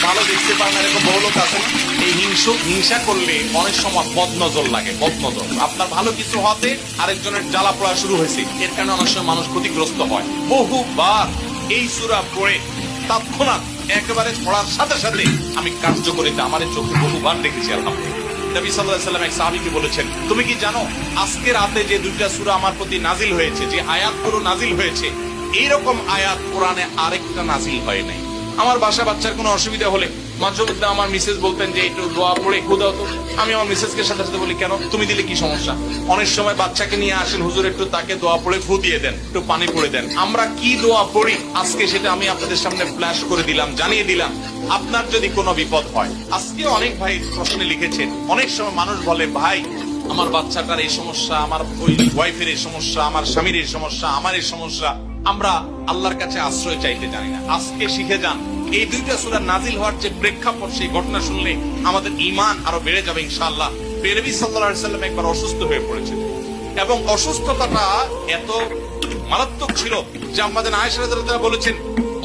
ভালো দেখতে পারে না, এরকম বহু লোক আছে না? এই হিংসা করলে অনেক সময় বদনজর লাগে, বদনজর। আপনার ভালো কিছু হতে আরেকজনের জ্বালা পড়া শুরু হয়েছে, এর কারণে অনেক সময় মানুষ ক্ষতিগ্রস্ত হয়। বহুবার এই সূরা পড়ে তৎক্ষণাৎ একেবারে পড়ার সাথে সাথে আমি কার্যকরিতা আমার চোখে বহুবার দেখেছি। আলহামদুলিল্লাহ। নবী সাল্লাল্লাহু আলাইহি ওয়াসাল্লাম এক সাহাবীকে বলেছেন, তুমি কি জানো আজকে রাতে যে দুইটা সূরা আমার প্রতি নাজিল হয়েছে, যে আয়াতগুলো নাজিল হয়েছে, এইরকম আয়াত কোরআনে আরেকটা নাজিল হয় নাই। আমার বাসা বাচ্চার কোনো অসুবিধা হলে মাঝে মধ্যে আমার মিসেস বলতেন যে একটু দোয়া পড়ে খুদাও তো। আমি আমার মিসেসকে সাথে সাথে বলি, কেন, তুমি দিলে কি সমস্যা? অনেক সময় বাচ্চাকে নিয়ে আসেন, হুজুর একটু তাকে দোয়া পড়ে ফু দিয়ে দেন, একটু পানি পড়ে দেন। আমরা কি দোয়া পড়ি আজকে সেটা আমি আপনাদের সামনে ফ্ল্যাশ করে দিলাম, জানিয়ে দিলাম। আপনার যদি কোনো বিপদ হয়, আজকে অনেক ভাই প্রশ্নে লিখেছেন, অনেক সময় মানুষ বলে, ভাই আমার বাচ্চাটার এই সমস্যা, আমার ওই ওয়াইফের এই সমস্যা, আমার স্বামীর এই সমস্যা, আমার এই সমস্যা, আমরা আল্লাহর কাছে আশ্রয় চাইতে জানি না। আজকে শিখে যান, এই দুইটা সূরা নাজিল হওয়ার যে প্রেক্ষাপট, সেই ঘটনা শুনলে আমাদের ঈমান আরো বেড়ে যাবে ইনশাআল্লাহ। নবী সাল্লাল্লাহু আলাইহি ওয়াসাল্লাম একবার অসুস্থ হয়ে পড়েছেন, এবং অসুস্থতাটা এত মারাত্মক ছিল যে আমাদের আয়েশা রাদিয়াল্লাহু আনহা বলেছেন,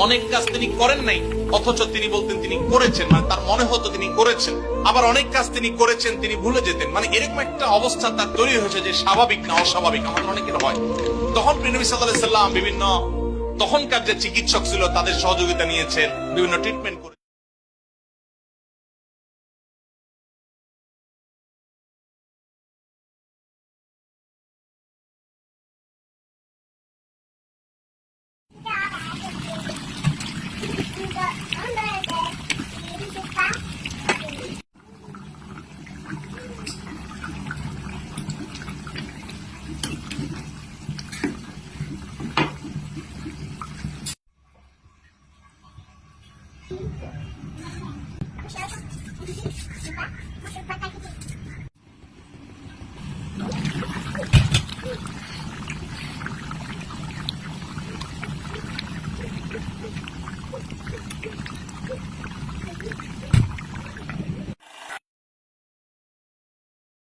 অনেক কাজ তিনি করেন নাই, অথচ তিনি বলতেন তিনি করেছেন, মানে তার মনে হতো তিনি করেছেন। আবার অনেক কাজ তিনি করেছেন, তিনি ভুলে যেতেন। মানে এরকম একটা অবস্থা তার তৈরি হয়েছে যে স্বাভাবিক না অস্বাভাবিক, আমাদের অনেকের হয়। তখন নবী সাল্লাল্লাহু আলাইহি ওয়াসাল্লাম বিভিন্ন তখনকার যে চিকিৎসক ছিল তাদের সহযোগিতা নিয়েছেন, বিভিন্ন ট্রিটমেন্ট করে।